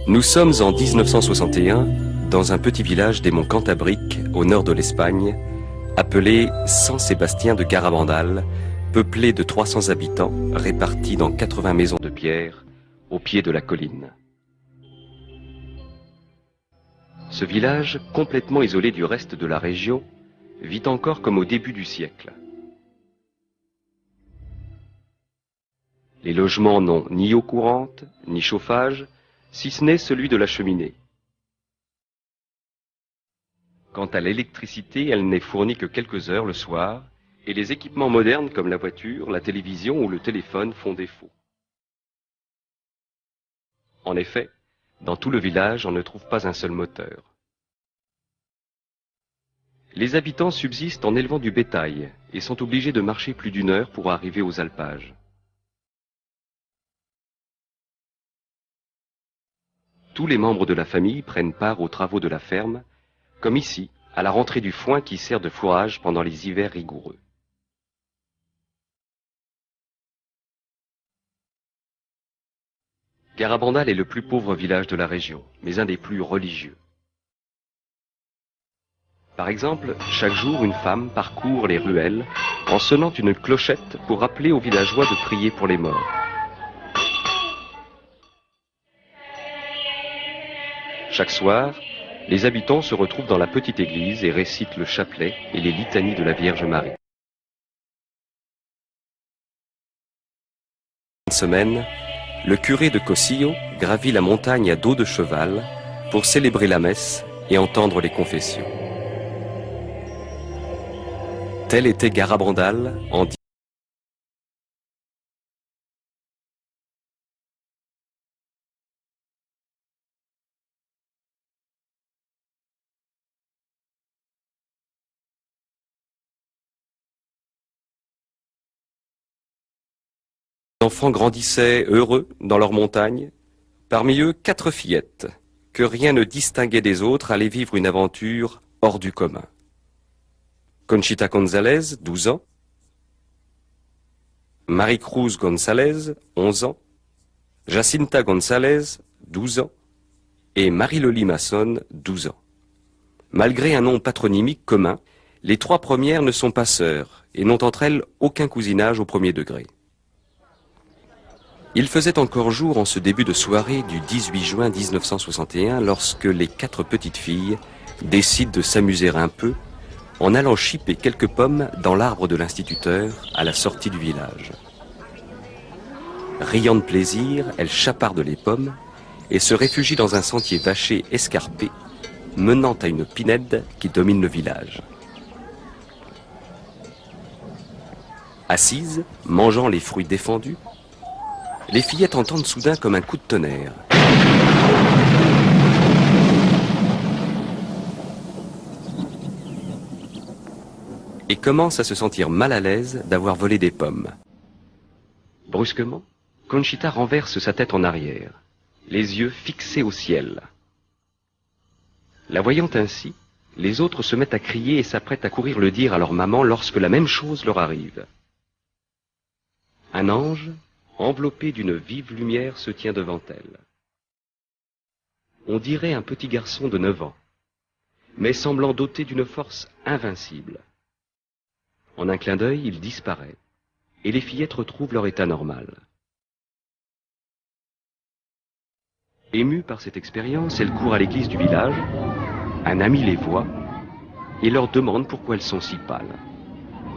Nous sommes en 1961 dans un petit village des monts Cantabriques au nord de l'Espagne, appelé San Sébastien de Garabandal, peuplé de 300 habitants répartis dans 80 maisons de pierre au pied de la colline. Ce village, complètement isolé du reste de la région, vit encore comme au début du siècle. Les logements n'ont ni eau courante, ni chauffage, si ce n'est celui de la cheminée. Quant à l'électricité, elle n'est fournie que quelques heures le soir, et les équipements modernes comme la voiture, la télévision ou le téléphone font défaut. En effet, dans tout le village, on ne trouve pas un seul moteur. Les habitants subsistent en élevant du bétail et sont obligés de marcher plus d'1 heure pour arriver aux alpages. Tous les membres de la famille prennent part aux travaux de la ferme, comme ici, à la rentrée du foin qui sert de fourrage pendant les hivers rigoureux. Garabandal est le plus pauvre village de la région, mais un des plus religieux. Par exemple, chaque jour, une femme parcourt les ruelles en sonnant une clochette pour rappeler aux villageois de prier pour les morts. Chaque soir, les habitants se retrouvent dans la petite église et récitent le chapelet et les litanies de la Vierge Marie. Une semaine, le curé de Cosillo gravit la montagne à dos de cheval pour célébrer la messe et entendre les confessions. Tel était Garabandal en Les enfants grandissaient heureux dans leur montagne. Parmi eux, 4 fillettes, que rien ne distinguait des autres, allaient vivre une aventure hors du commun. Conchita González, 12 ans. Maricruz González, 11 ans. Jacinta González, 12 ans. Et Marie-Loli Masson, 12 ans. Malgré un nom patronymique commun, les 3 premières ne sont pas sœurs et n'ont entre elles aucun cousinage au premier degré. Il faisait encore jour en ce début de soirée du 18 juin 1961 lorsque les 4 petites filles décident de s'amuser un peu en allant chipper quelques pommes dans l'arbre de l'instituteur à la sortie du village. Riant de plaisir, elles chapardent les pommes et se réfugient dans un sentier vaché escarpé menant à une pinède qui domine le village. Assises, mangeant les fruits défendus, les fillettes entendent soudain comme un coup de tonnerre. Et commencent à se sentir mal à l'aise d'avoir volé des pommes. Brusquement, Conchita renverse sa tête en arrière, les yeux fixés au ciel. La voyant ainsi, les autres se mettent à crier et s'apprêtent à courir le dire à leur maman lorsque la même chose leur arrive. Un ange, enveloppé d'une vive lumière, se tient devant elle. On dirait un petit garçon de 9 ans, mais semblant doté d'une force invincible. En un clin d'œil, il disparaît, et les fillettes retrouvent leur état normal. Émues par cette expérience, elles courent à l'église du village. Un ami les voit et leur demande pourquoi elles sont si pâles.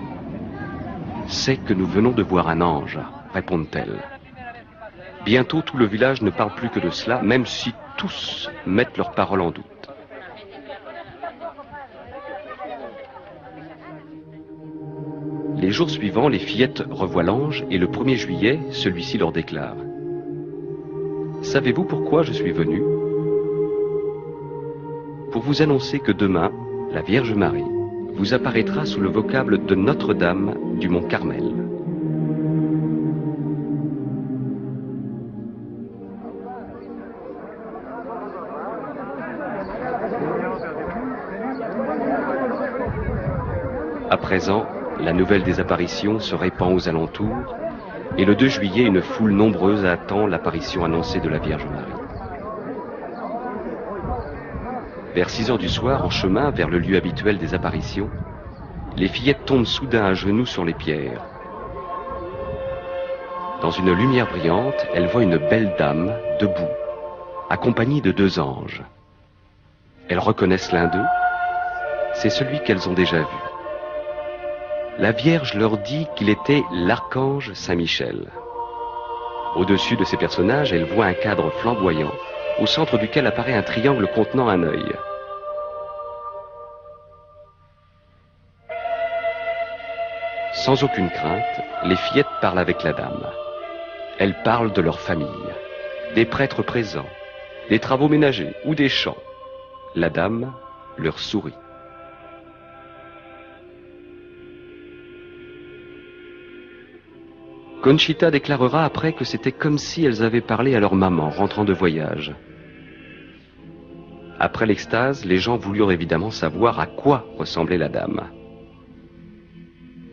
« C'est que nous venons de voir un ange », répondent-elles. Bientôt, tout le village ne parle plus que de cela, même si tous mettent leurs paroles en doute. Les jours suivants, les fillettes revoient l'ange et le 1er juillet, celui-ci leur déclare « Savez-vous pourquoi je suis venu ? Pour vous annoncer que demain, la Vierge Marie vous apparaîtra sous le vocable de Notre-Dame du Mont Carmel. À présent, la nouvelle des apparitions se répand aux alentours, et le 2 juillet, une foule nombreuse attend l'apparition annoncée de la Vierge Marie. Vers 6 heures du soir, en chemin vers le lieu habituel des apparitions, les fillettes tombent soudain à genoux sur les pierres. Dans une lumière brillante, elles voient une belle dame, debout, accompagnée de 2 anges. Elles reconnaissent l'un d'eux, c'est celui qu'elles ont déjà vu. La Vierge leur dit qu'il était l'archange Saint-Michel. Au-dessus de ces personnages, elle voit un cadre flamboyant, au centre duquel apparaît un triangle contenant un œil. Sans aucune crainte, les fillettes parlent avec la dame. Elles parlent de leur famille, des prêtres présents, des travaux ménagers ou des chants. La dame leur sourit. Conchita déclarera après que c'était comme si elles avaient parlé à leur maman rentrant de voyage. Après l'extase, les gens voulurent évidemment savoir à quoi ressemblait la dame.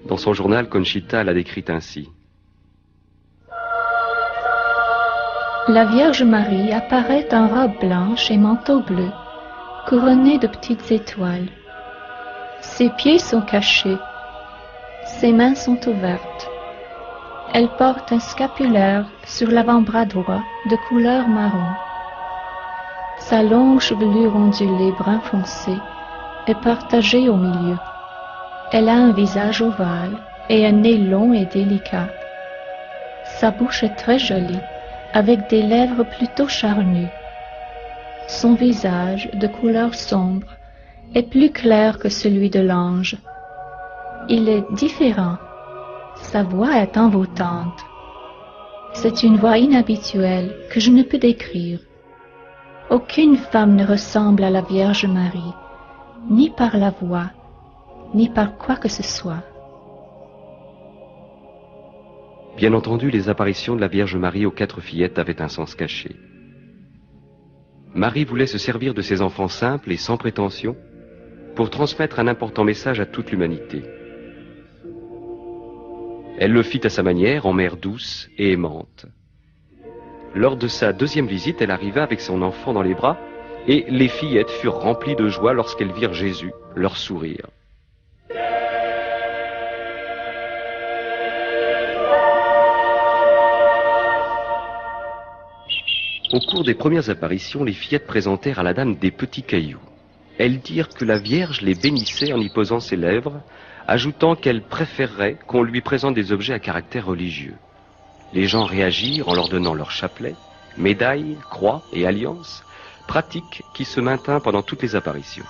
Dans son journal, Conchita l'a décrite ainsi. La Vierge Marie apparaît en robe blanche et manteau bleu, couronnée de petites étoiles. Ses pieds sont cachés, ses mains sont ouvertes. Elle porte un scapulaire sur l'avant-bras droit de couleur marron. Sa longue chevelure ondulée brun foncé est partagée au milieu. Elle a un visage ovale et un nez long et délicat. Sa bouche est très jolie, avec des lèvres plutôt charnues. Son visage, de couleur sombre, est plus clair que celui de l'ange. Il est différent. Sa voix est envoûtante. C'est une voix inhabituelle que je ne peux décrire. Aucune femme ne ressemble à la Vierge Marie, ni par la voix, ni par quoi que ce soit. Bien entendu, les apparitions de la Vierge Marie aux 4 fillettes avaient un sens caché. Marie voulait se servir de ses enfants simples et sans prétention pour transmettre un important message à toute l'humanité. Elle le fit à sa manière, en mère douce et aimante. Lors de sa 2e visite, elle arriva avec son enfant dans les bras, et les fillettes furent remplies de joie lorsqu'elles virent Jésus leur sourire. Au cours des premières apparitions, les fillettes présentèrent à la dame des petits cailloux. Elles dirent que la Vierge les bénissait en y posant ses lèvres, ajoutant qu'elle préférerait qu'on lui présente des objets à caractère religieux. Les gens réagirent en leur donnant leur chapelet, médailles, croix et alliances, pratique qui se maintint pendant toutes les apparitions.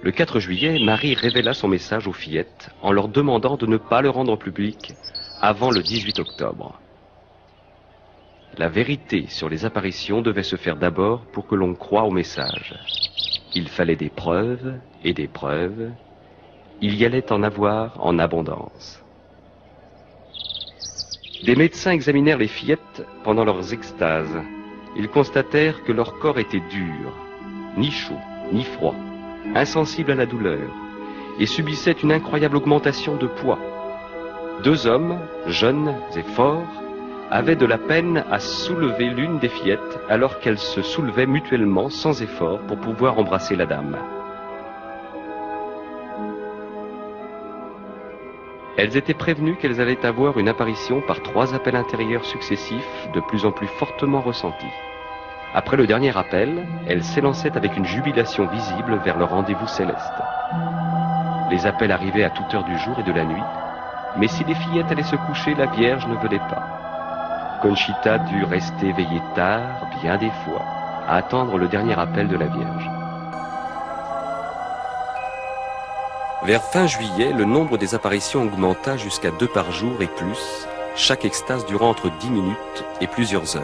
Le 4 juillet, Marie révéla son message aux fillettes en leur demandant de ne pas le rendre public avant le 18 octobre. La vérité sur les apparitions devait se faire d'abord pour que l'on croie au message. Il fallait des preuves et des preuves. Il y allait en avoir en abondance. Des médecins examinèrent les fillettes pendant leurs extases. Ils constatèrent que leur corps était dur, ni chaud, ni froid, insensible à la douleur, et subissait une incroyable augmentation de poids. 2 hommes, jeunes et forts, avaient de la peine à soulever l'une des fillettes alors qu'elles se soulevaient mutuellement sans effort pour pouvoir embrasser la dame. Elles étaient prévenues qu'elles allaient avoir une apparition par 3 appels intérieurs successifs de plus en plus fortement ressentis. Après le dernier appel, elles s'élançaient avec une jubilation visible vers le rendez-vous céleste. Les appels arrivaient à toute heure du jour et de la nuit, mais si les fillettes allaient se coucher, la Vierge ne venait pas. Conchita dut rester veillée tard, bien des fois, à attendre le dernier appel de la Vierge. Vers fin juillet, le nombre des apparitions augmenta jusqu'à 2 par jour et plus, chaque extase durant entre 10 minutes et plusieurs heures.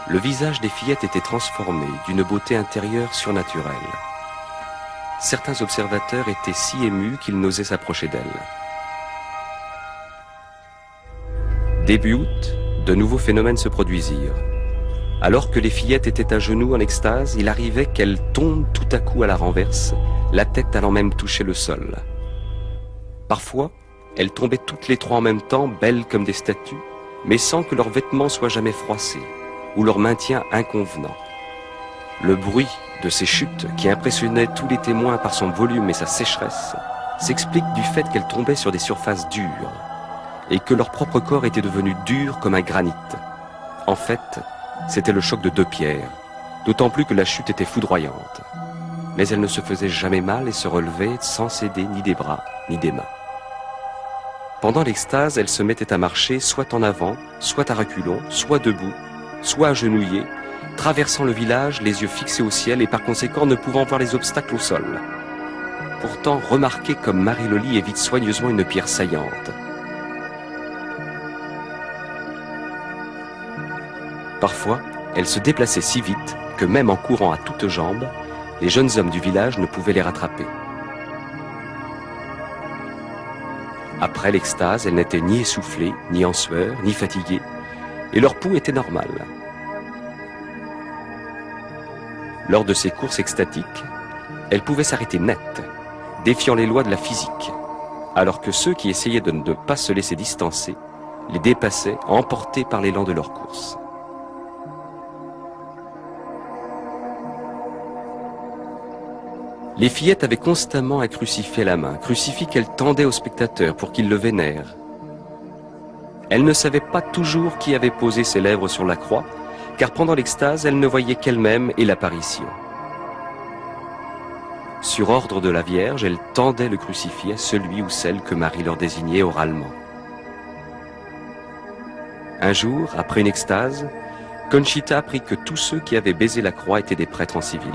le visage des fillettes était transformé d'une beauté intérieure surnaturelle. Certains observateurs étaient si émus qu'ils n'osaient s'approcher d'elles. Début août, de nouveaux phénomènes se produisirent. Alors que les fillettes étaient à genoux en extase, il arrivait qu'elles tombent tout à coup à la renverse, la tête allant même toucher le sol. Parfois, elles tombaient toutes les trois en même temps, belles comme des statues, mais sans que leurs vêtements soient jamais froissés, ou leur maintien inconvenant. Le bruit de ces chutes, qui impressionnait tous les témoins par son volume et sa sécheresse, s'explique du fait qu'elles tombaient sur des surfaces dures, et que leur propre corps était devenu dur comme un granit. En fait, c'était le choc de deux pierres, d'autant plus que la chute était foudroyante. Mais elles ne se faisaient jamais mal et se relevaient sans céder ni des bras, ni des mains. Pendant l'extase, elles se mettaient à marcher soit en avant, soit à reculons, soit debout, soit agenouillées, traversant le village, les yeux fixés au ciel et par conséquent ne pouvant voir les obstacles au sol. Pourtant, remarquez comme Marie-Loli évite soigneusement une pierre saillante. Parfois, elles se déplaçaient si vite que même en courant à toutes jambes, les jeunes hommes du village ne pouvaient les rattraper. Après l'extase, elles n'étaient ni essoufflées, ni en sueur, ni fatiguées, et leur pouls était normal. Lors de ces courses extatiques, elles pouvaient s'arrêter net, défiant les lois de la physique, alors que ceux qui essayaient de ne pas se laisser distancer les dépassaient, emportés par l'élan de leur course. Les fillettes avaient constamment un crucifix à la main, crucifix qu'elles tendaient aux spectateurs pour qu'ils le vénèrent. Elles ne savaient pas toujours qui avait posé ses lèvres sur la croix, car pendant l'extase, elles ne voyaient qu'elles-mêmes et l'apparition. Sur ordre de la Vierge, elles tendaient le crucifix à celui ou celle que Marie leur désignait oralement. Un jour, après une extase, Conchita apprit que tous ceux qui avaient baisé la croix étaient des prêtres en civil.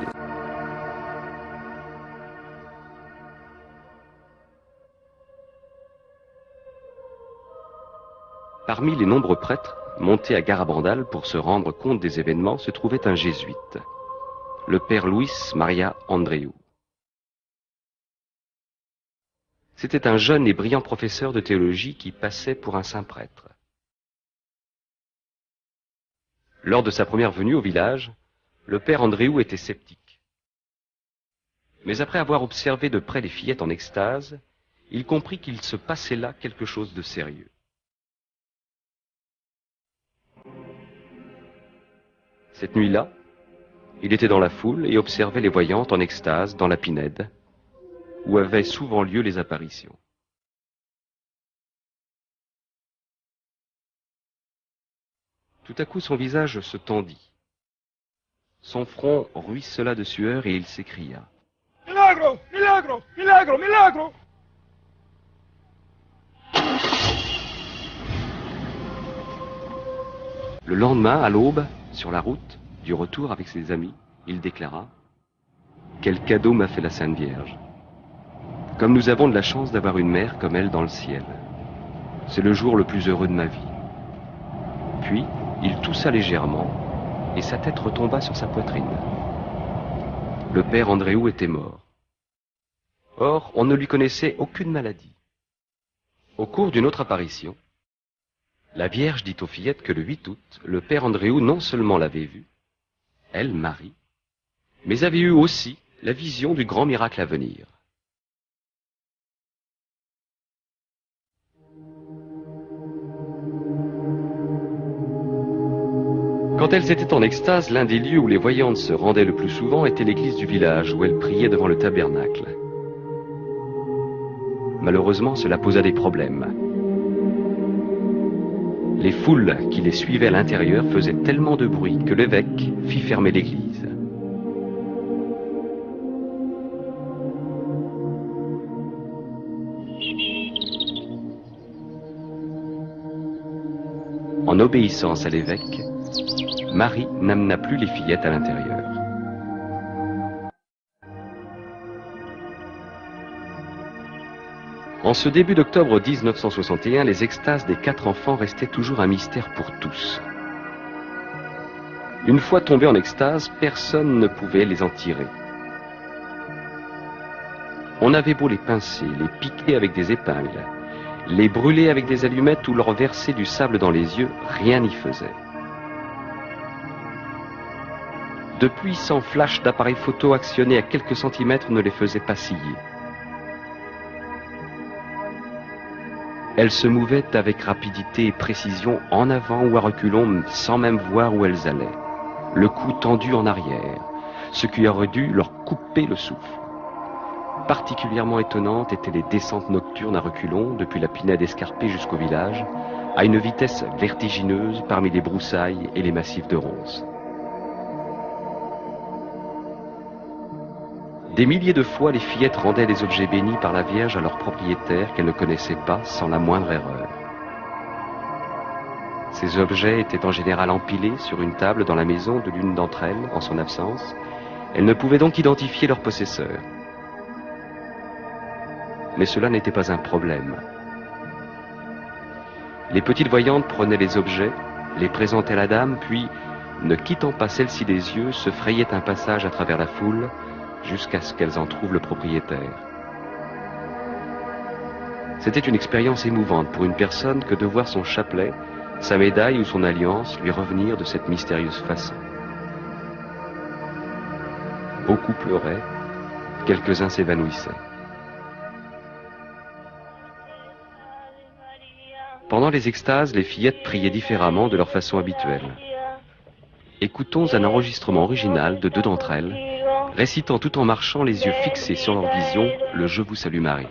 Parmi les nombreux prêtres montés à Garabandal pour se rendre compte des événements se trouvait un jésuite, le père Luis Maria Andreu. C'était un jeune et brillant professeur de théologie qui passait pour un saint prêtre. Lors de sa première venue au village, le père Andreu était sceptique. Mais après avoir observé de près les fillettes en extase, il comprit qu'il se passait là quelque chose de sérieux. Cette nuit-là, il était dans la foule et observait les voyantes en extase dans la Pinède, où avaient souvent lieu les apparitions. Tout à coup, son visage se tendit. Son front ruissela de sueur et il s'écria « Milagro! Milagro! Milagro! Milagro !» Le lendemain, à l'aube, sur la route, du retour avec ses amis, il déclara « Quel cadeau m'a fait la Sainte Vierge! Comme nous avons de la chance d'avoir une mère comme elle dans le ciel. C'est le jour le plus heureux de ma vie. » Puis, il toussa légèrement et sa tête retomba sur sa poitrine. Le père Andreu était mort. Or, on ne lui connaissait aucune maladie. Au cours d'une autre apparition, la Vierge dit aux fillettes que le 8 août, le père Andreu non seulement l'avait vue, elle, Marie, mais avait eu aussi la vision du grand miracle à venir. Quand elles étaient en extase, l'un des lieux où les voyantes se rendaient le plus souvent était l'église du village, où elles priaient devant le tabernacle. Malheureusement, cela posa des problèmes. Les foules qui les suivaient à l'intérieur faisaient tellement de bruit que l'évêque fit fermer l'église. En obéissance à l'évêque, Marie n'amena plus les fillettes à l'intérieur. En ce début d'octobre 1961, les extases des 4 enfants restaient toujours un mystère pour tous. Une fois tombés en extase, personne ne pouvait les en tirer. On avait beau les pincer, les piquer avec des épingles, les brûler avec des allumettes ou leur verser du sable dans les yeux, rien n'y faisait. De puissants flashs d'appareils photo actionnés à quelques centimètres ne les faisaient pas sciller. Elles se mouvaient avec rapidité et précision en avant ou à reculons sans même voir où elles allaient, le cou tendu en arrière, ce qui aurait dû leur couper le souffle. Particulièrement étonnantes étaient les descentes nocturnes à reculons depuis la Pinède escarpée jusqu'au village, à une vitesse vertigineuse parmi les broussailles et les massifs de ronces. Des milliers de fois, les fillettes rendaient les objets bénis par la Vierge à leurs propriétaires qu'elles ne connaissaient pas sans la moindre erreur. Ces objets étaient en général empilés sur une table dans la maison de l'une d'entre elles en son absence. Elles ne pouvaient donc identifier leur possesseur. Mais cela n'était pas un problème. Les petites voyantes prenaient les objets, les présentaient à la dame, puis, ne quittant pas celle-ci des yeux, se frayaient un passage à travers la foule, jusqu'à ce qu'elles en trouvent le propriétaire. C'était une expérience émouvante pour une personne que de voir son chapelet, sa médaille ou son alliance lui revenir de cette mystérieuse façon. Beaucoup pleuraient, quelques-uns s'évanouissaient. Pendant les extases, les fillettes priaient différemment de leur façon habituelle. Écoutons un enregistrement original de deux d'entre elles, récitant tout en marchant les yeux fixés sur leur vision le « Je vous salue Marie ».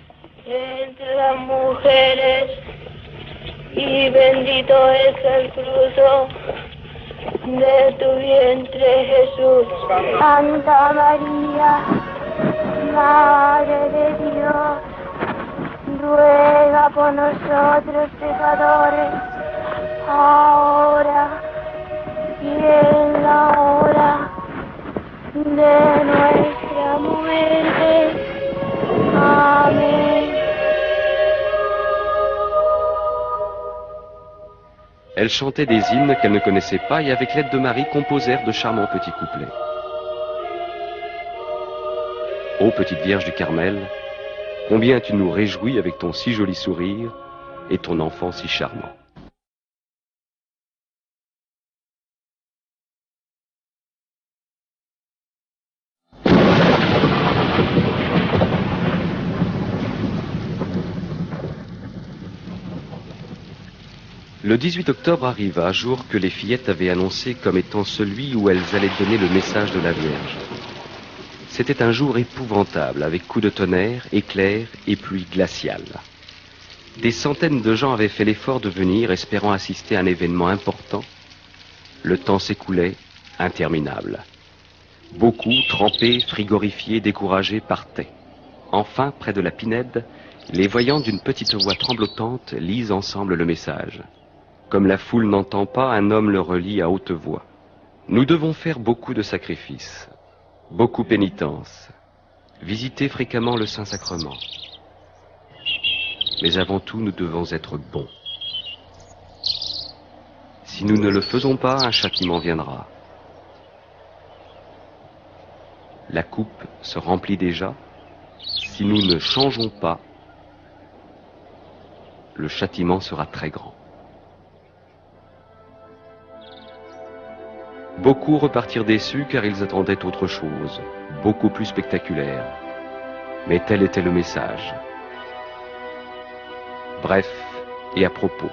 Y bendito es el fruto de tu vientre, Jesús. Santa María, Madre de Dios, ruega por nosotros pecadores, ahora y en la hora de nuestra muerte. Amén. Elles chantaient des hymnes qu'elles ne connaissaient pas et avec l'aide de Marie composèrent de charmants petits couplets. Ô petite Vierge du Carmel, combien tu nous réjouis avec ton si joli sourire et ton enfant si charmant. Le 18 octobre arriva, jour que les fillettes avaient annoncé comme étant celui où elles allaient donner le message de la Vierge. C'était un jour épouvantable, avec coups de tonnerre, éclairs et pluie glaciale. Des centaines de gens avaient fait l'effort de venir, espérant assister à un événement important. Le temps s'écoulait, interminable. Beaucoup, trempés, frigorifiés, découragés, partaient. Enfin, près de la Pinède, les voyants d'une petite voix tremblotante lisent ensemble le message. Comme la foule n'entend pas, un homme le relit à haute voix. Nous devons faire beaucoup de sacrifices, beaucoup pénitence, visiter fréquemment le Saint-Sacrement. Mais avant tout, nous devons être bons. Si nous ne le faisons pas, un châtiment viendra. La coupe se remplit déjà. Si nous ne changeons pas, le châtiment sera très grand. Beaucoup repartirent déçus car ils attendaient autre chose, beaucoup plus spectaculaire. Mais tel était le message. Bref et à propos.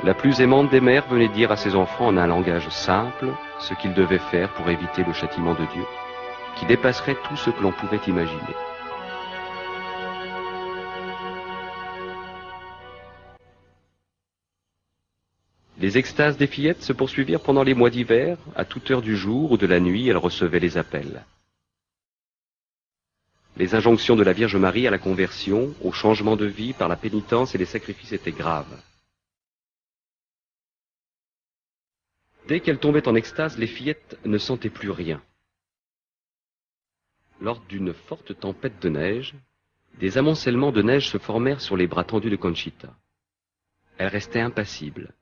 La plus aimante des mères venait dire à ses enfants en un langage simple ce qu'ils devaient faire pour éviter le châtiment de Dieu, qui dépasserait tout ce que l'on pouvait imaginer. Les extases des fillettes se poursuivirent pendant les mois d'hiver. À toute heure du jour ou de la nuit, elles recevaient les appels. Les injonctions de la Vierge Marie à la conversion, au changement de vie par la pénitence et les sacrifices étaient graves. Dès qu'elles tombaient en extase, les fillettes ne sentaient plus rien. Lors d'une forte tempête de neige, des amoncellements de neige se formèrent sur les bras tendus de Conchita. Elle restait impassible.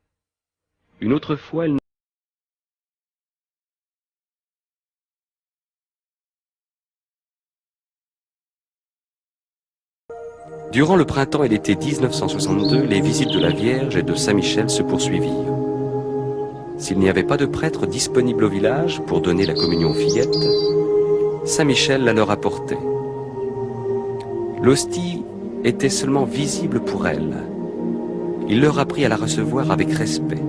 Une autre fois, elle Durant le printemps et l'été 1962, les visites de la Vierge et de Saint-Michel se poursuivirent. S'il n'y avait pas de prêtre disponible au village pour donner la communion aux fillettes, Saint-Michel la leur apportait. L'hostie était seulement visible pour elles. Il leur apprit à la recevoir avec respect,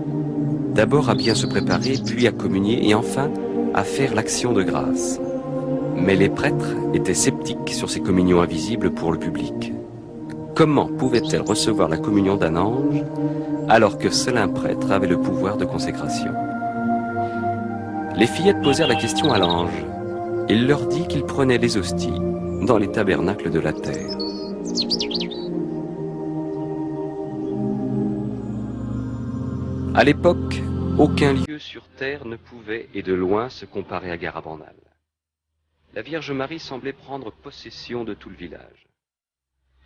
d'abord à bien se préparer, puis à communier et enfin à faire l'action de grâce. Mais les prêtres étaient sceptiques sur ces communions invisibles pour le public. Comment pouvait-elle recevoir la communion d'un ange alors que seul un prêtre avait le pouvoir de consécration? Les fillettes posèrent la question à l'ange. Il leur dit qu'il prenait les hosties dans les tabernacles de la terre. À l'époque, aucun lieu sur terre ne pouvait et de loin se comparer à Garabandal. La Vierge Marie semblait prendre possession de tout le village.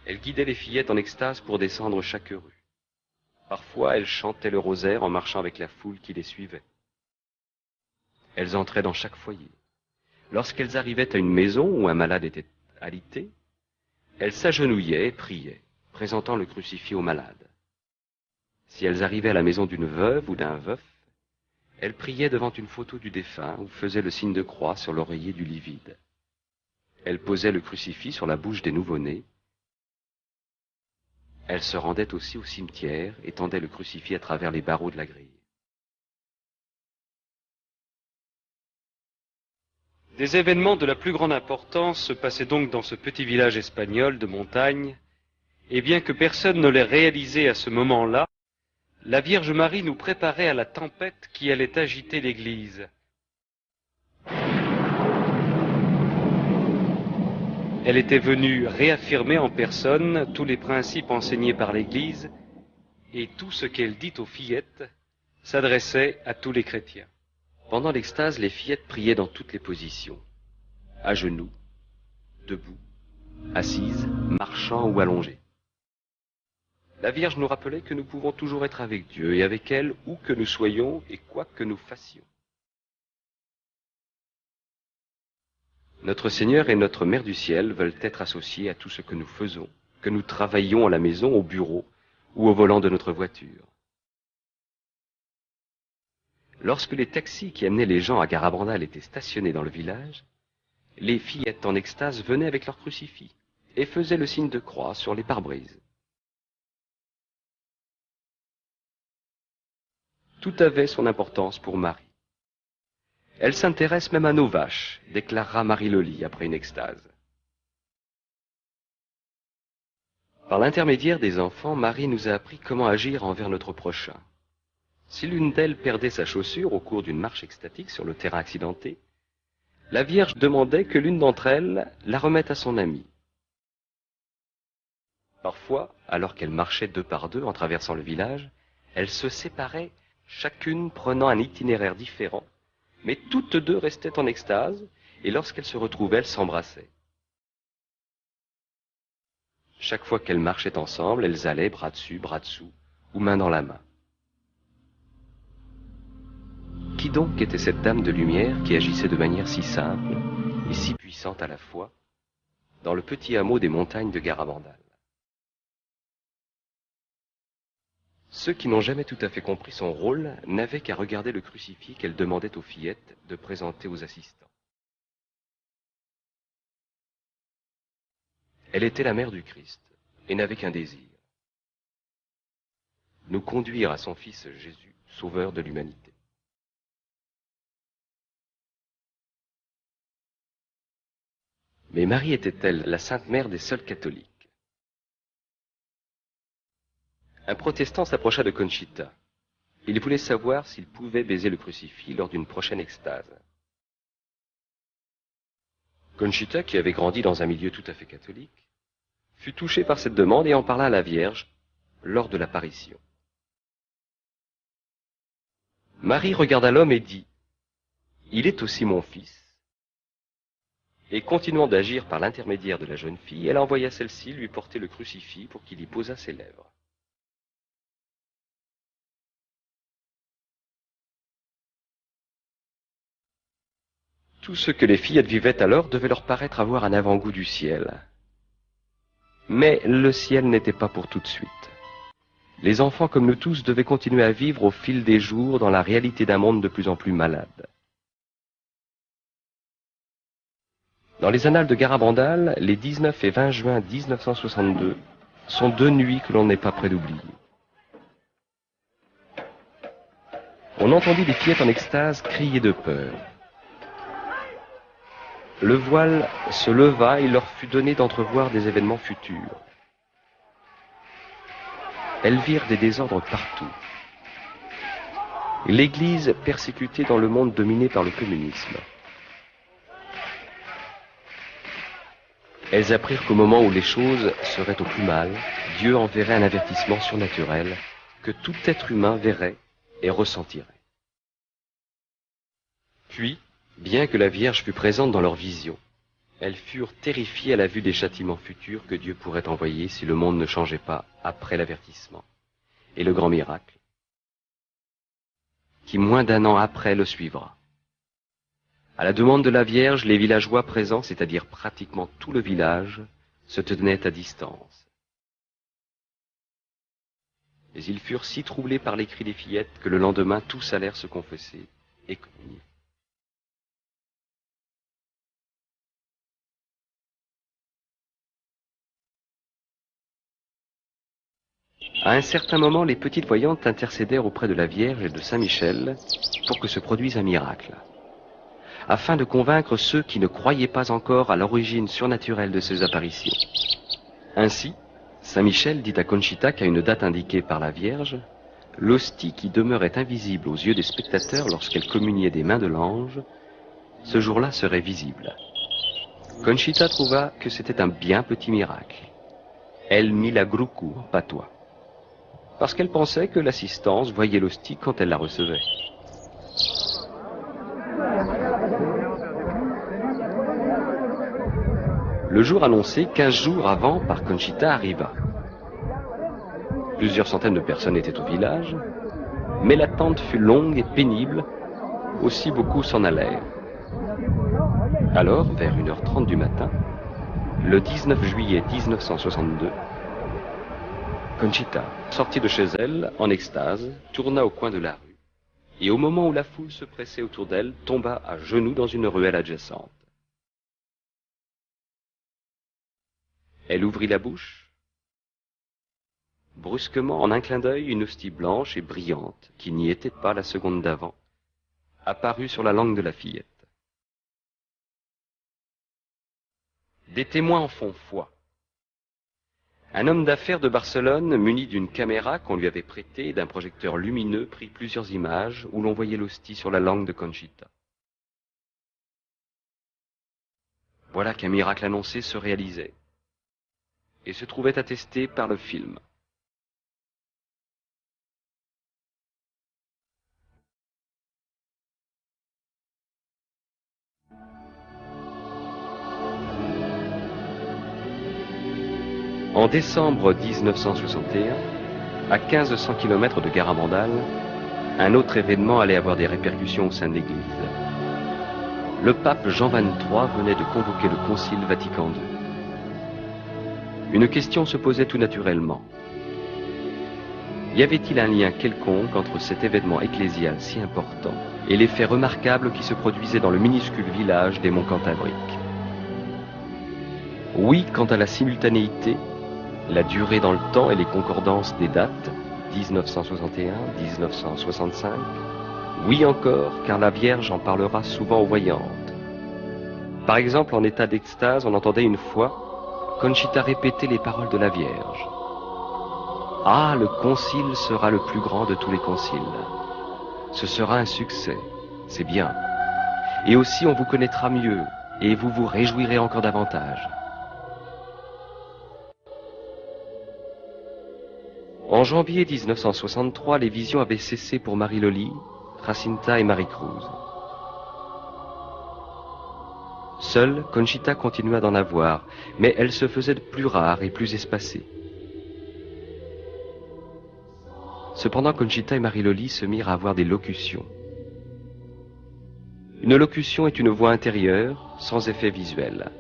Elle guidait les fillettes en extase pour descendre chaque rue. Parfois, elle chantait le rosaire en marchant avec la foule qui les suivait. Elles entraient dans chaque foyer. Lorsqu'elles arrivaient à une maison où un malade était alité, elles s'agenouillaient et priaient, présentant le crucifix au malade. Si elles arrivaient à la maison d'une veuve ou d'un veuf, elles priaient devant une photo du défunt ou faisaient le signe de croix sur l'oreiller du lit vide. Elles posaient le crucifix sur la bouche des nouveau-nés. Elles se rendaient aussi au cimetière et tendaient le crucifix à travers les barreaux de la grille. Des événements de la plus grande importance se passaient donc dans ce petit village espagnol de montagne, et bien que personne ne l'ait réalisé à ce moment-là, la Vierge Marie nous préparait à la tempête qui allait agiter l'Église. Elle était venue réaffirmer en personne tous les principes enseignés par l'Église, et tout ce qu'elle dit aux fillettes s'adressait à tous les chrétiens. Pendant l'extase, les fillettes priaient dans toutes les positions, à genoux, debout, assises, marchant ou allongées. La Vierge nous rappelait que nous pouvons toujours être avec Dieu et avec elle où que nous soyons et quoi que nous fassions. Notre Seigneur et notre Mère du Ciel veulent être associés à tout ce que nous faisons, que nous travaillions à la maison, au bureau ou au volant de notre voiture. Lorsque les taxis qui amenaient les gens à Garabandal étaient stationnés dans le village, les fillettes en extase venaient avec leurs crucifix et faisaient le signe de croix sur les pare-brises. Tout avait son importance pour Marie. Elle s'intéresse même à nos vaches, déclara Marie Loli après une extase. Par l'intermédiaire des enfants, Marie nous a appris comment agir envers notre prochain. Si l'une d'elles perdait sa chaussure au cours d'une marche extatique sur le terrain accidenté, la Vierge demandait que l'une d'entre elles la remette à son amie. Parfois, alors qu'elles marchaient deux par deux en traversant le village, elles se séparaient, chacune prenant un itinéraire différent, mais toutes deux restaient en extase, et lorsqu'elles se retrouvaient, elles s'embrassaient. Chaque fois qu'elles marchaient ensemble, elles allaient bras dessus, bras dessous, ou main dans la main. Qui donc était cette dame de lumière qui agissait de manière si simple et si puissante à la fois dans le petit hameau des montagnes de Garabandal? Ceux qui n'ont jamais tout à fait compris son rôle n'avaient qu'à regarder le crucifix qu'elle demandait aux fillettes de présenter aux assistants. Elle était la mère du Christ et n'avait qu'un désir: nous conduire à son Fils Jésus, sauveur de l'humanité. Mais Marie était-elle la Sainte Mère des seuls catholiques? Un protestant s'approcha de Conchita. Il voulait savoir s'il pouvait baiser le crucifix lors d'une prochaine extase. Conchita, qui avait grandi dans un milieu tout à fait catholique, fut touchée par cette demande et en parla à la Vierge lors de l'apparition. Marie regarda l'homme et dit: « Il est aussi mon fils. » Et continuant d'agir par l'intermédiaire de la jeune fille, elle envoya celle-ci lui porter le crucifix pour qu'il y posât ses lèvres. Tout ce que les fillettes vivaient alors devait leur paraître avoir un avant-goût du ciel. Mais le ciel n'était pas pour tout de suite. Les enfants, comme nous tous, devaient continuer à vivre au fil des jours dans la réalité d'un monde de plus en plus malade. Dans les annales de Garabandal, les 19 et 20 juin 1962 sont 2 nuits que l'on n'est pas près d'oublier. On entendit les fillettes en extase crier de peur. Le voile se leva et leur fut donné d'entrevoir des événements futurs. Elles virent des désordres partout. L'Église persécutée dans le monde dominé par le communisme. Elles apprirent qu'au moment où les choses seraient au plus mal, Dieu enverrait un avertissement surnaturel que tout être humain verrait et ressentirait. Puis, bien que la Vierge fût présente dans leur vision, elles furent terrifiées à la vue des châtiments futurs que Dieu pourrait envoyer si le monde ne changeait pas après l'avertissement. Et le grand miracle, qui moins d'1 an après le suivra. À la demande de la Vierge, les villageois présents, c'est-à-dire pratiquement tout le village, se tenaient à distance. Mais ils furent si troublés par les cris des fillettes que le lendemain, tous allèrent se confesser et communier. À un certain moment, les petites voyantes intercédèrent auprès de la Vierge et de Saint Michel pour que se produise un miracle, afin de convaincre ceux qui ne croyaient pas encore à l'origine surnaturelle de ces apparitions. Ainsi, Saint Michel dit à Conchita qu'à une date indiquée par la Vierge, l'hostie qui demeurait invisible aux yeux des spectateurs lorsqu'elle communiait des mains de l'ange, ce jour-là serait visible. Conchita trouva que c'était un bien petit miracle. Elle mit la groucou en patois, parce qu'elle pensait que l'assistance voyait l'hostie quand elle la recevait. Le jour annoncé, 15 jours avant, par Conchita arriva. Plusieurs centaines de personnes étaient au village, mais l'attente fut longue et pénible, aussi beaucoup s'en allèrent. Alors, vers 1h30 du matin, le 19 juillet 1962, Conchita, sortie de chez elle, en extase, tourna au coin de la rue, et au moment où la foule se pressait autour d'elle, tomba à genoux dans une ruelle adjacente. Elle ouvrit la bouche. Brusquement, en un clin d'œil, une hostie blanche et brillante, qui n'y était pas la seconde d'avant, apparut sur la langue de la fillette. Des témoins en font foi. Un homme d'affaires de Barcelone, muni d'une caméra qu'on lui avait prêtée et d'un projecteur lumineux, prit plusieurs images où l'on voyait l'hostie sur la langue de Conchita. Voilà qu'un miracle annoncé se réalisait et se trouvait attesté par le film. En décembre 1961, à 1500 km de Garabandal, un autre événement allait avoir des répercussions au sein de l'Église. Le pape Jean XXIII venait de convoquer le Concile Vatican II. Une question se posait tout naturellement. Y avait-il un lien quelconque entre cet événement ecclésial si important et les faits remarquables qui se produisaient dans le minuscule village des Monts Cantabriques? Oui, quant à la simultanéité, la durée dans le temps et les concordances des dates, 1961, 1965. Oui encore, car la Vierge en parlera souvent aux voyantes. Par exemple, en état d'extase, on entendait une fois Conchita répéter les paroles de la Vierge. Ah, le concile sera le plus grand de tous les conciles. Ce sera un succès, c'est bien. Et aussi on vous connaîtra mieux, et vous vous réjouirez encore davantage. En janvier 1963, les visions avaient cessé pour Marie Loli, Jacinta et Marie Cruz. Seule, Conchita continua d'en avoir, mais elle se faisait de plus rare et plus espacée. Cependant, Conchita et Marie Loli se mirent à avoir des locutions. Une locution est une voix intérieure, sans effet visuel.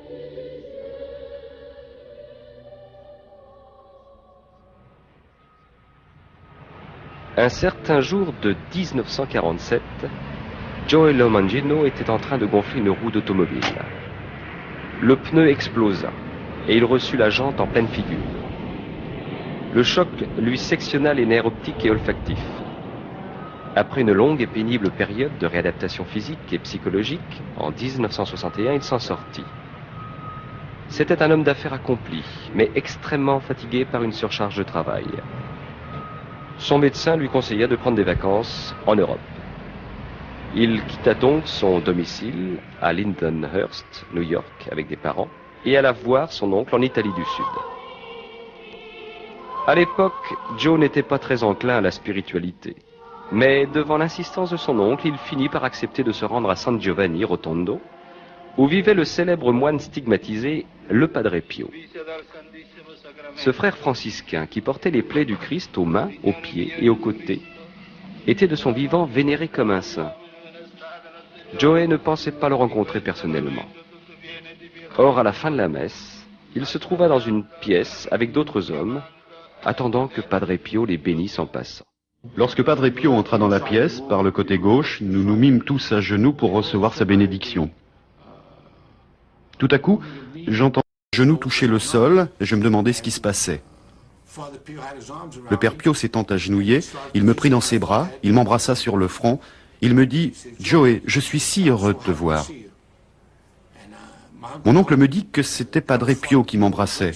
Un certain jour de 1947, Joey Lomangino était en train de gonfler une roue d'automobile. Le pneu explosa et il reçut la jante en pleine figure. Le choc lui sectionna les nerfs optiques et olfactifs. Après une longue et pénible période de réadaptation physique et psychologique, en 1961, il s'en sortit. C'était un homme d'affaires accompli, mais extrêmement fatigué par une surcharge de travail. Son médecin lui conseilla de prendre des vacances en Europe. Il quitta donc son domicile à Lindenhurst, New York, avec des parents, et alla voir son oncle en Italie du Sud. À l'époque, Joe n'était pas très enclin à la spiritualité. Mais devant l'insistance de son oncle, il finit par accepter de se rendre à San Giovanni Rotondo, où vivait le célèbre moine stigmatisé, le Padre Pio. Ce frère franciscain, qui portait les plaies du Christ aux mains, aux pieds et aux côtés, était de son vivant vénéré comme un saint. Joey ne pensait pas le rencontrer personnellement. Or, à la fin de la messe, il se trouva dans une pièce avec d'autres hommes, attendant que Padre Pio les bénisse en passant. Lorsque Padre Pio entra dans la pièce, par le côté gauche, nous nous mîmes tous à genoux pour recevoir sa bénédiction. Tout à coup, j'entends mes genoux toucher le sol et je me demandais ce qui se passait. Le père Pio s'étant agenouillé, il me prit dans ses bras, il m'embrassa sur le front, il me dit « Joey, je suis si heureux de te voir ». Mon oncle me dit que c'était Padre Pio qui m'embrassait.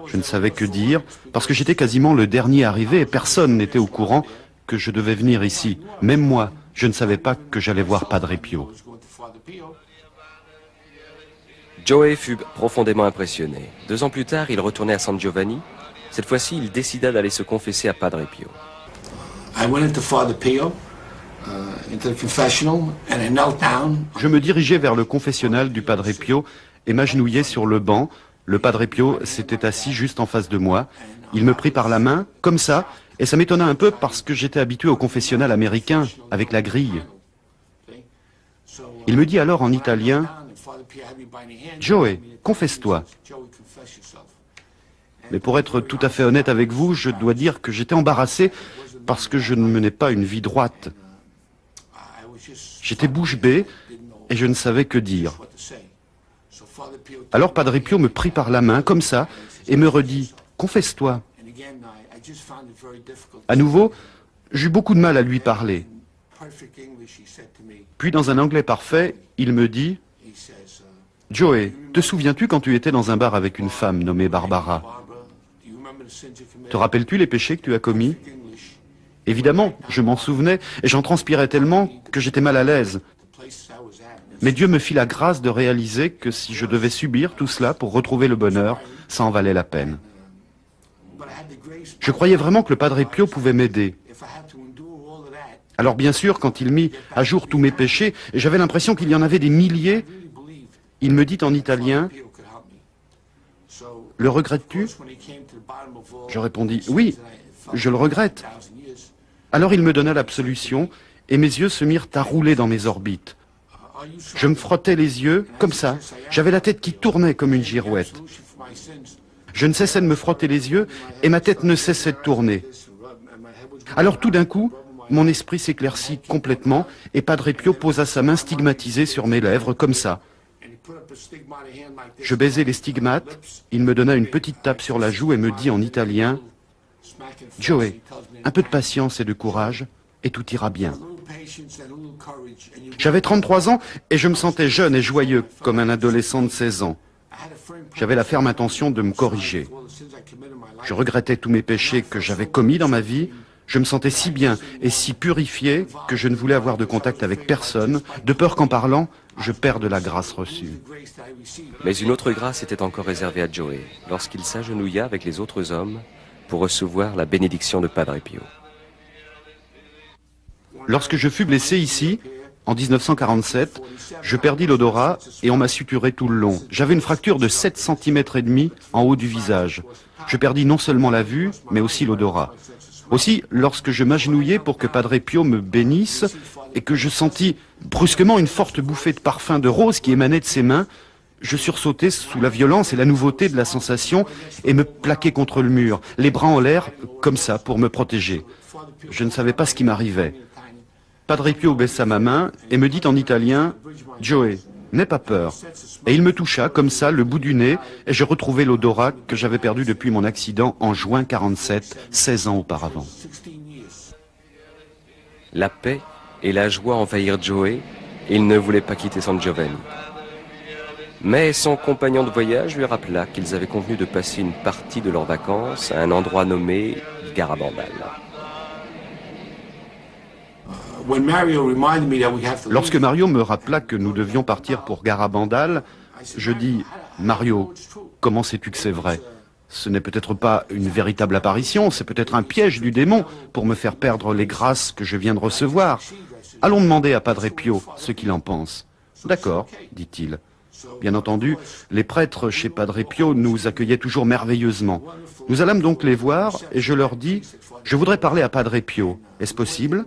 Je ne savais que dire, parce que j'étais quasiment le dernier arrivé et personne n'était au courant que je devais venir ici. Même moi, je ne savais pas que j'allais voir Padre Pio. Joey fut profondément impressionné. 2 ans plus tard, il retournait à San Giovanni. Cette fois-ci, il décida d'aller se confesser à Padre Pio. Je me dirigeais vers le confessionnal du Padre Pio et m'agenouillais sur le banc. Le Padre Pio s'était assis juste en face de moi. Il me prit par la main, comme ça, et ça m'étonna un peu parce que j'étais habitué au confessionnal américain, avec la grille. Il me dit alors en italien, « Joey, confesse-toi ». Mais pour être tout à fait honnête avec vous, je dois dire que j'étais embarrassé parce que je ne menais pas une vie droite. J'étais bouche bée et je ne savais que dire. Alors Padre Pio me prit par la main, comme ça, et me redit « Confesse-toi ». À nouveau, j'eus beaucoup de mal à lui parler. Puis dans un anglais parfait, il me dit « Joey, te souviens-tu quand tu étais dans un bar avec une femme nommée Barbara? Te rappelles-tu les péchés que tu as commis ?» Évidemment, je m'en souvenais et j'en transpirais tellement que j'étais mal à l'aise. Mais Dieu me fit la grâce de réaliser que si je devais subir tout cela pour retrouver le bonheur, ça en valait la peine. Je croyais vraiment que le Padre Pio pouvait m'aider. Alors bien sûr, quand il mit à jour tous mes péchés, et j'avais l'impression qu'il y en avait des milliers, il me dit en italien, « Le regrettes-tu » Je répondis, « Oui, je le regrette. » Alors il me donna l'absolution, et mes yeux se mirent à rouler dans mes orbites. Je me frottais les yeux, comme ça, j'avais la tête qui tournait comme une girouette. Je ne cessais de me frotter les yeux, et ma tête ne cessait de tourner. Alors tout d'un coup, mon esprit s'éclaircit complètement, et Padre Pio posa sa main stigmatisée sur mes lèvres, comme ça. Je baisai les stigmates, il me donna une petite tape sur la joue et me dit en italien, « Joey, un peu de patience et de courage, et tout ira bien. » J'avais 33 ans et je me sentais jeune et joyeux comme un adolescent de 16 ans. J'avais la ferme intention de me corriger. Je regrettais tous mes péchés que j'avais commis dans ma vie. Je me sentais si bien et si purifié que je ne voulais avoir de contact avec personne, de peur qu'en parlant, je perde la grâce reçue. Mais une autre grâce était encore réservée à Joey, lorsqu'il s'agenouilla avec les autres hommes pour recevoir la bénédiction de Padre Pio. Lorsque je fus blessé ici, en 1947, je perdis l'odorat et on m'a suturé tout le long. J'avais une fracture de 7 cm et demi en haut du visage. Je perdis non seulement la vue, mais aussi l'odorat. Aussi, lorsque je m'agenouillais pour que Padre Pio me bénisse et que je sentis brusquement une forte bouffée de parfum de rose qui émanait de ses mains, Je sursautais sous la violence et la nouveauté de la sensation et me plaquais contre le mur, les bras en l'air, comme ça, pour me protéger. Je ne savais pas ce qui m'arrivait. Padre Pio baissa ma main et me dit en italien « Joey, n'aie pas peur ». Et il me toucha comme ça le bout du nez et je retrouvai l'odorat que j'avais perdu depuis mon accident en juin 47, 16 ans auparavant. La paix et la joie envahirent Joey et il ne voulait pas quitter San Giovanni. Mais son compagnon de voyage lui rappela qu'ils avaient convenu de passer une partie de leurs vacances à un endroit nommé Garabandal. Lorsque Mario me rappela que nous devions partir pour Garabandal, je dis « Mario, comment sais-tu que c'est vrai? Ce n'est peut-être pas une véritable apparition, c'est peut-être un piège du démon pour me faire perdre les grâces que je viens de recevoir. Allons demander à Padre Pio ce qu'il en pense. » « D'accord, dit-il. Bien entendu, les prêtres chez Padre Pio nous accueillaient toujours merveilleusement. Nous allâmes donc les voir et je leur dis « Je voudrais parler à Padre Pio. Est-ce possible ?»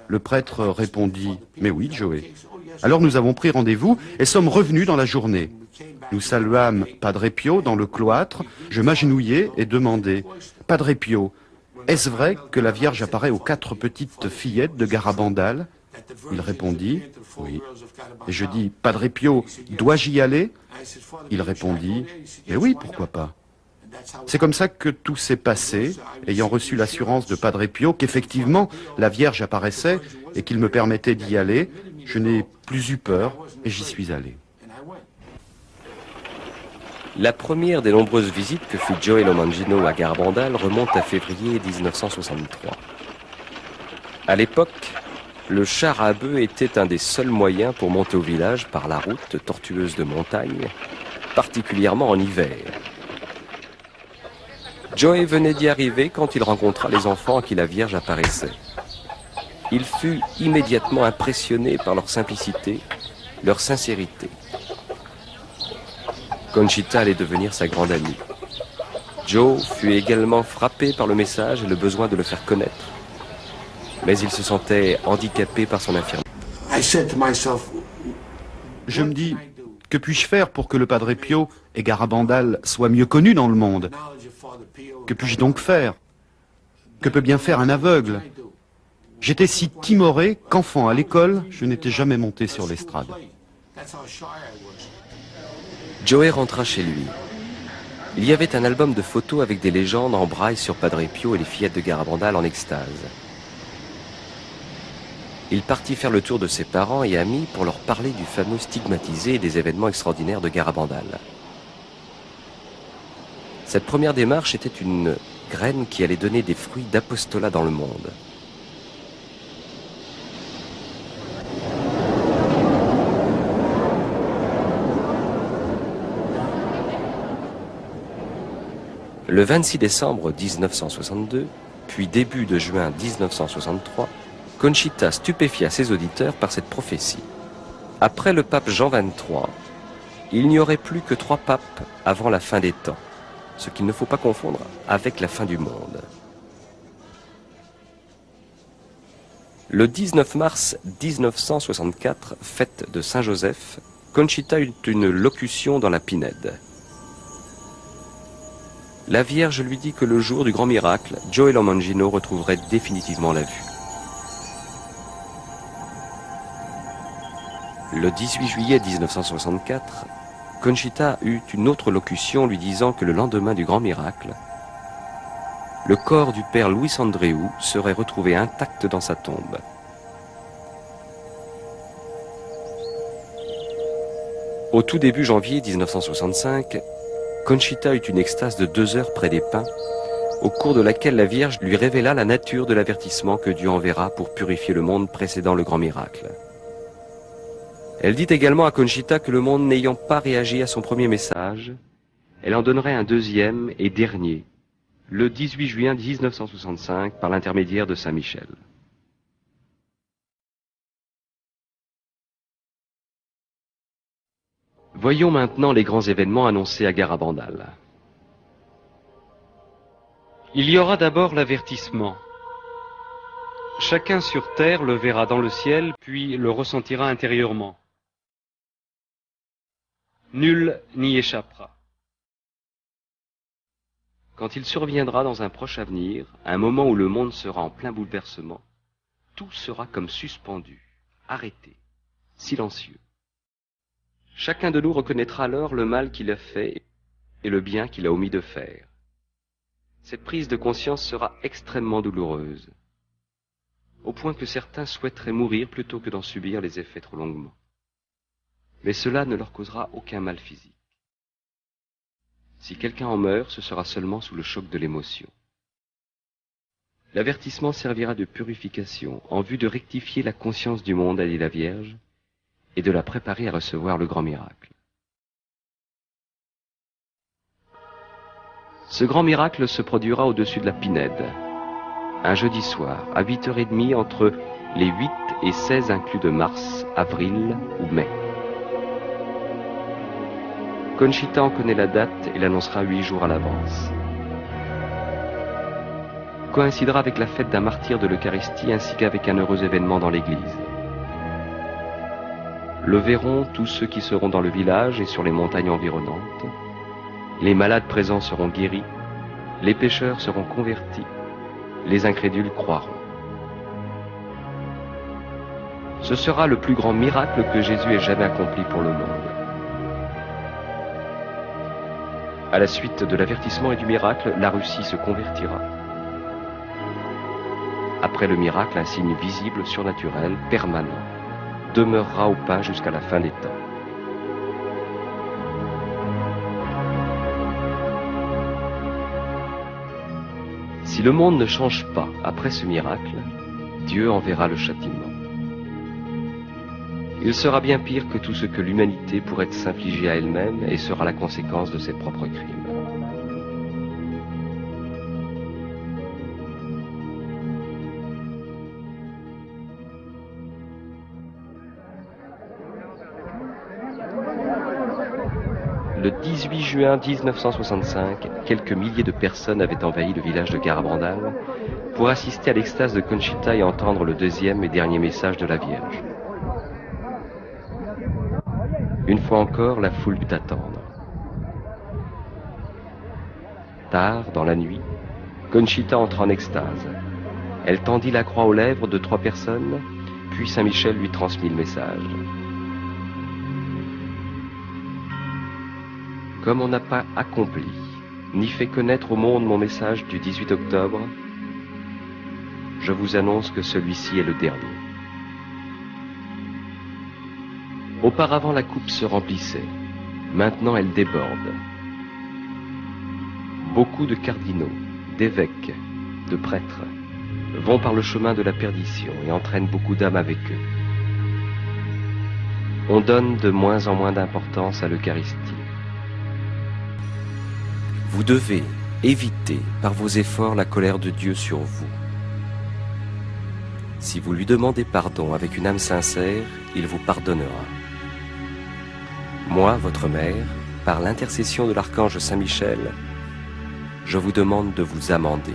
Le prêtre répondit « Mais oui, Joey. » Alors nous avons pris rendez-vous et sommes revenus dans la journée. Nous saluâmes Padre Pio dans le cloître, je m'agenouillai et demandai « Padre Pio, est-ce vrai que la Vierge apparaît aux 4 petites fillettes de Garabandal ?» Il répondit « Oui. » Et je dis « Padre Pio, dois-je y aller ?» Il répondit « Mais oui, pourquoi pas ?» C'est comme ça que tout s'est passé, ayant reçu l'assurance de Padre Pio qu'effectivement la Vierge apparaissait et qu'il me permettait d'y aller. Je n'ai plus eu peur et j'y suis allé. La première des nombreuses visites que fit Joey Lomangino à Garabandal remonte à février 1963. À l'époque, le char à bœuf était un des seuls moyens pour monter au village par la route tortueuse de montagne, particulièrement en hiver. Joey venait d'y arriver quand il rencontra les enfants à qui la Vierge apparaissait. Il fut immédiatement impressionné par leur simplicité, leur sincérité. Conchita allait devenir sa grande amie. Joe fut également frappé par le message et le besoin de le faire connaître. Mais il se sentait handicapé par son infirmité. Je me dis, que puis-je faire pour que le Padre Pio et Garabandal soient mieux connus dans le monde? Que puis-je donc faire? Que peut bien faire un aveugle? J'étais si timoré qu'enfant à l'école, je n'étais jamais monté sur l'estrade. Joey rentra chez lui. Il y avait un album de photos avec des légendes en braille sur Padre Pio et les fillettes de Garabandal en extase. Il partit faire le tour de ses parents et amis pour leur parler du fameux stigmatisé et des événements extraordinaires de Garabandal. Cette première démarche était une graine qui allait donner des fruits d'apostolat dans le monde. Le 26 décembre 1962, puis début de juin 1963, Conchita stupéfia ses auditeurs par cette prophétie. Après le pape Jean XXIII, il n'y aurait plus que 3 papes avant la fin des temps, ce qu'il ne faut pas confondre avec la fin du monde. Le 19 mars 1964, fête de Saint-Joseph, Conchita eut une locution dans la Pinède. La Vierge lui dit que le jour du grand miracle, Joey Lomangino retrouverait définitivement la vue. Le 18 juillet 1964, Conchita eut une autre locution lui disant que le lendemain du grand miracle, le corps du père Luis Andreu serait retrouvé intact dans sa tombe. Au tout début janvier 1965, Conchita eut une extase de 2 heures près des pins, au cours de laquelle la Vierge lui révéla la nature de l'avertissement que Dieu enverra pour purifier le monde précédant le grand miracle. Elle dit également à Conchita que le monde n'ayant pas réagi à son premier message, elle en donnerait un deuxième et dernier, le 18 juin 1965, par l'intermédiaire de Saint Michel. Voyons maintenant les grands événements annoncés à Garabandal. Il y aura d'abord l'avertissement. Chacun sur terre le verra dans le ciel, puis le ressentira intérieurement. Nul n'y échappera. Quand il surviendra dans un proche avenir, un moment où le monde sera en plein bouleversement, tout sera comme suspendu, arrêté, silencieux. Chacun de nous reconnaîtra alors le mal qu'il a fait et le bien qu'il a omis de faire. Cette prise de conscience sera extrêmement douloureuse, au point que certains souhaiteraient mourir plutôt que d'en subir les effets trop longuement. Mais cela ne leur causera aucun mal physique. Si quelqu'un en meurt, ce sera seulement sous le choc de l'émotion. L'avertissement servira de purification en vue de rectifier la conscience du monde, a dit la Vierge, et de la préparer à recevoir le grand miracle. Ce grand miracle se produira au-dessus de la Pinède, un jeudi soir, à 8h30 entre les 8 et 16 inclus de mars, avril ou mai. Conchita en connaît la date et l'annoncera 8 jours à l'avance. Coïncidera avec la fête d'un martyr de l'Eucharistie ainsi qu'avec un heureux événement dans l'église. Le verront tous ceux qui seront dans le village et sur les montagnes environnantes. Les malades présents seront guéris, les pécheurs seront convertis, les incrédules croiront. Ce sera le plus grand miracle que Jésus ait jamais accompli pour le monde. À la suite de l'avertissement et du miracle, la Russie se convertira. Après le miracle, un signe visible, surnaturel, permanent, demeurera au pain jusqu'à la fin des temps. Si le monde ne change pas après ce miracle, Dieu enverra le châtiment. Il sera bien pire que tout ce que l'humanité pourrait s'infliger à elle-même et sera la conséquence de ses propres crimes. Le 18 juin 1965, quelques milliers de personnes avaient envahi le village de Garabandal pour assister à l'extase de Conchita et entendre le deuxième et dernier message de la Vierge. Une fois encore, la foule dut attendre. Tard, dans la nuit, Conchita entra en extase. Elle tendit la croix aux lèvres de 3 personnes, puis Saint Michel lui transmit le message. Comme on n'a pas accompli, ni fait connaître au monde mon message du 18 octobre, je vous annonce que celui-ci est le dernier. Auparavant, la coupe se remplissait. Maintenant, elle déborde. Beaucoup de cardinaux, d'évêques, de prêtres vont par le chemin de la perdition et entraînent beaucoup d'âmes avec eux. On donne de moins en moins d'importance à l'Eucharistie. Vous devez éviter par vos efforts la colère de Dieu sur vous. Si vous lui demandez pardon avec une âme sincère, il vous pardonnera. Moi, votre mère, par l'intercession de l'archange Saint Michel, je vous demande de vous amender.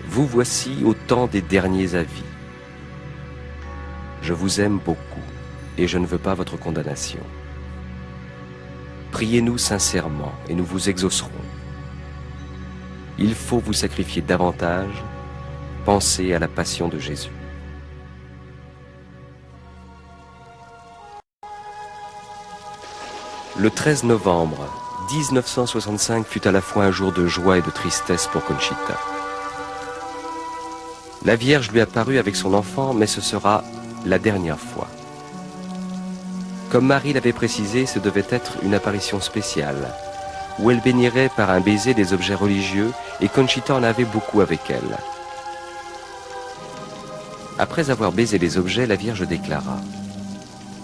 Vous voici au temps des derniers avis. Je vous aime beaucoup et je ne veux pas votre condamnation. Priez-nous sincèrement et nous vous exaucerons. Il faut vous sacrifier davantage. Pensez à la passion de Jésus. Le 13 novembre 1965 fut à la fois un jour de joie et de tristesse pour Conchita. La Vierge lui apparut avec son enfant, mais ce sera la dernière fois. Comme Marie l'avait précisé, ce devait être une apparition spéciale, où elle bénirait par un baiser des objets religieux, et Conchita en avait beaucoup avec elle. Après avoir baisé les objets, la Vierge déclara: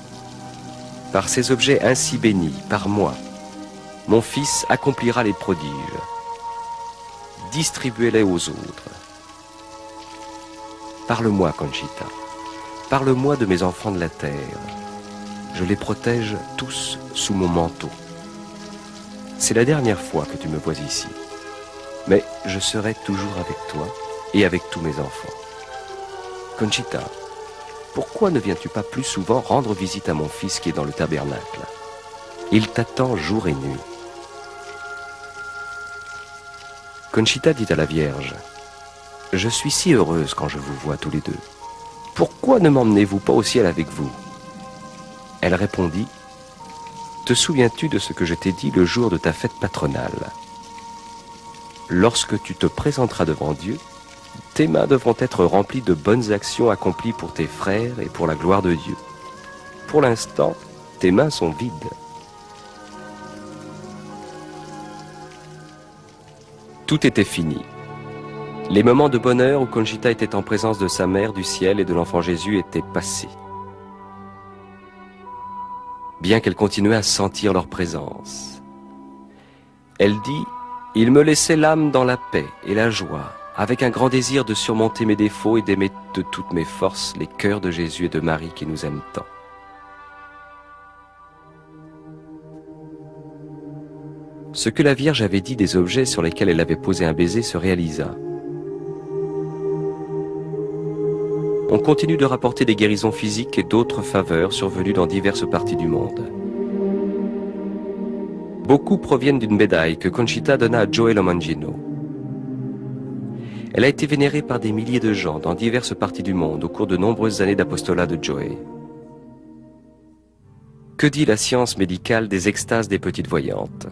« Par ces objets ainsi bénis, par moi, mon Fils accomplira les prodiges. Distribuez-les aux autres. Parle-moi, Conchita. Parle-moi de mes enfants de la terre. Je les protège tous sous mon manteau. C'est la dernière fois que tu me vois ici. Mais je serai toujours avec toi et avec tous mes enfants. Conchita, pourquoi ne viens-tu pas plus souvent rendre visite à mon fils qui est dans le tabernacle? Il t'attend jour et nuit. Conchita dit à la Vierge, je suis si heureuse quand je vous vois tous les deux. Pourquoi ne m'emmenez-vous pas au ciel avec vous? Elle répondit, te souviens-tu de ce que je t'ai dit le jour de ta fête patronale? Lorsque tu te présenteras devant Dieu, tes mains devront être remplies de bonnes actions accomplies pour tes frères et pour la gloire de Dieu. Pour l'instant, tes mains sont vides. Tout était fini. Les moments de bonheur où Conchita était en présence de sa mère du ciel et de l'enfant Jésus étaient passés. Bien qu'elle continuait à sentir leur présence. Elle dit, « Il me laissait l'âme dans la paix et la joie, avec un grand désir de surmonter mes défauts et d'aimer de toutes mes forces les cœurs de Jésus et de Marie qui nous aiment tant. » Ce que la Vierge avait dit des objets sur lesquels elle avait posé un baiser se réalisa. On continue de rapporter des guérisons physiques et d'autres faveurs survenues dans diverses parties du monde. Beaucoup proviennent d'une médaille que Conchita donna à Joe Lomangino. Elle a été vénérée par des milliers de gens dans diverses parties du monde au cours de nombreuses années d'apostolat de Joe. Que dit la science médicale des extases des petites voyantes?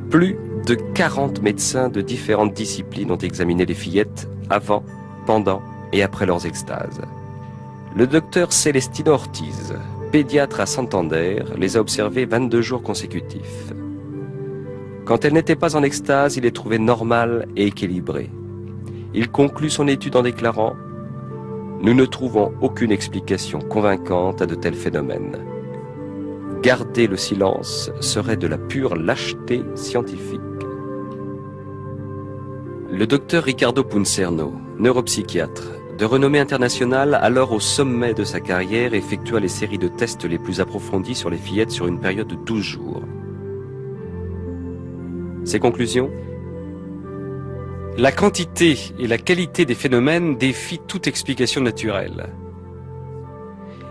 Plus de 40 médecins de différentes disciplines ont examiné les fillettes avant, pendant et après leurs extases. Le docteur Celestino Ortiz, pédiatre à Santander, les a observées 22 jours consécutifs. Quand elles n'étaient pas en extase, il les trouvait normales et équilibrées. Il conclut son étude en déclarant « Nous ne trouvons aucune explication convaincante à de tels phénomènes. Garder le silence serait de la pure lâcheté scientifique. » Le docteur Ricardo Puncerno, neuropsychiatre, de renommée internationale, alors au sommet de sa carrière, effectua les séries de tests les plus approfondis sur les fillettes sur une période de 12 jours. Ses conclusions? La quantité et la qualité des phénomènes défient toute explication naturelle.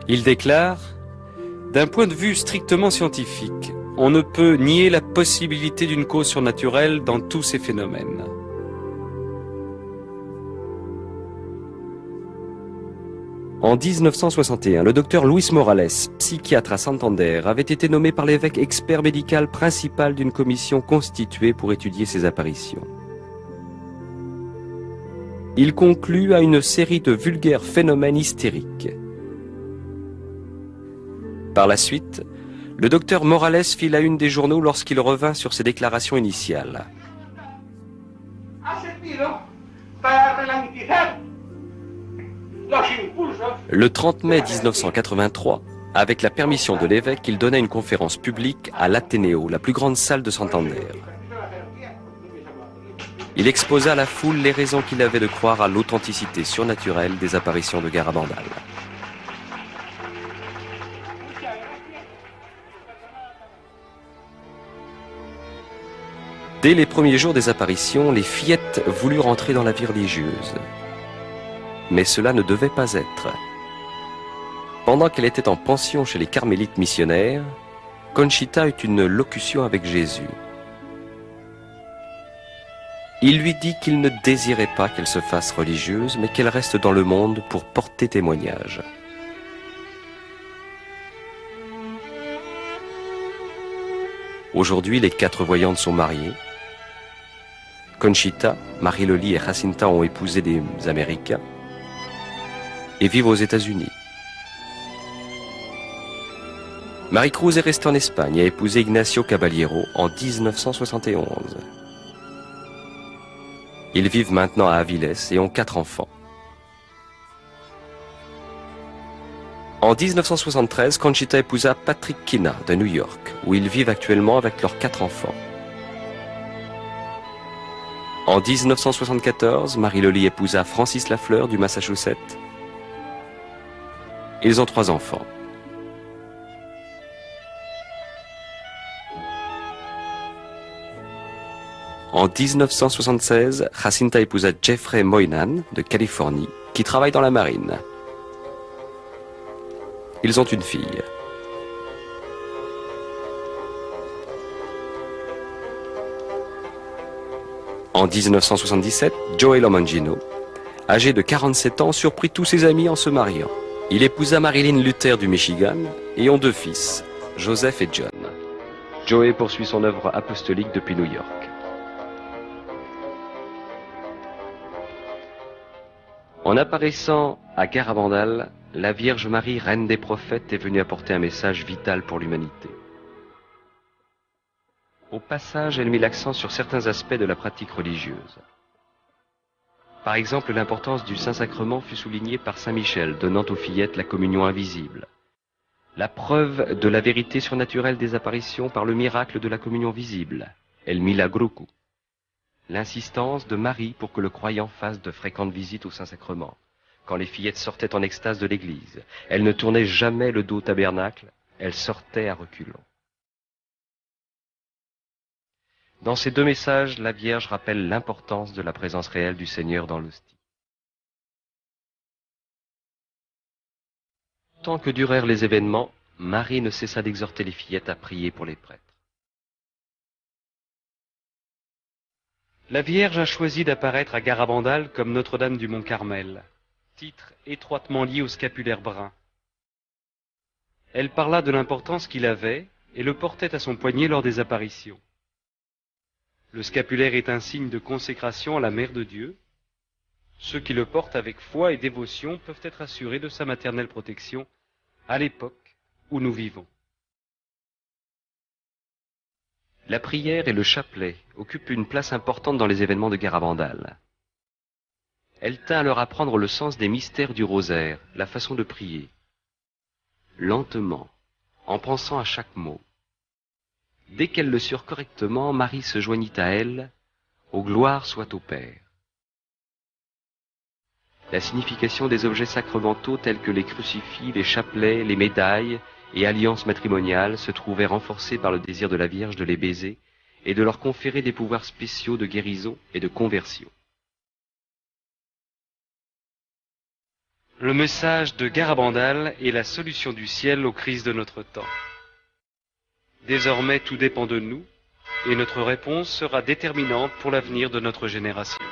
Il déclare: d'un point de vue strictement scientifique, on ne peut nier la possibilité d'une cause surnaturelle dans tous ces phénomènes. En 1961, le docteur Luis Morales, psychiatre à Santander, avait été nommé par l'évêque expert médical principal d'une commission constituée pour étudier ces apparitions. Il conclut à une série de vulgaires phénomènes hystériques. Par la suite, le docteur Morales fit la une des journaux lorsqu'il revint sur ses déclarations initiales. Le 30 mai 1983, avec la permission de l'évêque, il donna une conférence publique à l'Athénéo, la plus grande salle de Santander. Il exposa à la foule les raisons qu'il avait de croire à l'authenticité surnaturelle des apparitions de Garabandal. Dès les premiers jours des apparitions, les fillettes voulurent entrer dans la vie religieuse. Mais cela ne devait pas être. Pendant qu'elle était en pension chez les carmélites missionnaires, Conchita eut une locution avec Jésus. Il lui dit qu'il ne désirait pas qu'elle se fasse religieuse, mais qu'elle reste dans le monde pour porter témoignage. Aujourd'hui, les 4 voyantes sont mariées. Conchita, Marie-Loli et Jacinta ont épousé des Américains et vivent aux États-Unis. Marie-Cruz est restée en Espagne et a épousé Ignacio Caballero en 1971. Ils vivent maintenant à Avilés et ont 4 enfants. En 1973, Conchita épousa Patrick Kina de New York, où ils vivent actuellement avec leurs 4 enfants. En 1974, Marie-Loli épousa Francis Lafleur du Massachusetts. Ils ont 3 enfants. En 1976, Jacinta épousa Jeffrey Moynan de Californie, qui travaille dans la marine. Ils ont une fille. En 1977, Joey Lomangino, âgé de 47 ans, surprit tous ses amis en se mariant. Il épousa Marilyn Luther du Michigan et ont 2 fils, Joseph et John. Joey poursuit son œuvre apostolique depuis New York. En apparaissant à Garabandal, la Vierge Marie, reine des prophètes, est venue apporter un message vital pour l'humanité. Au passage, elle mit l'accent sur certains aspects de la pratique religieuse. Par exemple, l'importance du Saint-Sacrement fut soulignée par Saint Michel, donnant aux fillettes la communion invisible. La preuve de la vérité surnaturelle des apparitions par le miracle de la communion visible, El Milagruku. L'insistance de Marie pour que le croyant fasse de fréquentes visites au Saint-Sacrement. Quand les fillettes sortaient en extase de l'église, elles ne tournaient jamais le dos au tabernacle, elles sortaient à reculons. Dans ces 2 messages, la Vierge rappelle l'importance de la présence réelle du Seigneur dans l'hostie. Tant que durèrent les événements, Marie ne cessa d'exhorter les fillettes à prier pour les prêtres. La Vierge a choisi d'apparaître à Garabandal comme Notre-Dame du Mont-Carmel, titre étroitement lié au scapulaire brun. Elle parla de l'importance qu'il avait et le portait à son poignet lors des apparitions. Le scapulaire est un signe de consécration à la Mère de Dieu. Ceux qui le portent avec foi et dévotion peuvent être assurés de sa maternelle protection à l'époque où nous vivons. La prière et le chapelet occupent une place importante dans les événements de Garabandal. Elle tint à leur apprendre le sens des mystères du rosaire, la façon de prier. Lentement, en pensant à chaque mot. Dès qu'elle le surent correctement, Marie se joignit à elle, « Ô gloire soit au Père ». La signification des objets sacramentaux tels que les crucifix, les chapelets, les médailles et alliances matrimoniales se trouvait renforcée par le désir de la Vierge de les baiser et de leur conférer des pouvoirs spéciaux de guérison et de conversion. Le message de Garabandal est la solution du ciel aux crises de notre temps. Désormais, tout dépend de nous, et notre réponse sera déterminante pour l'avenir de notre génération.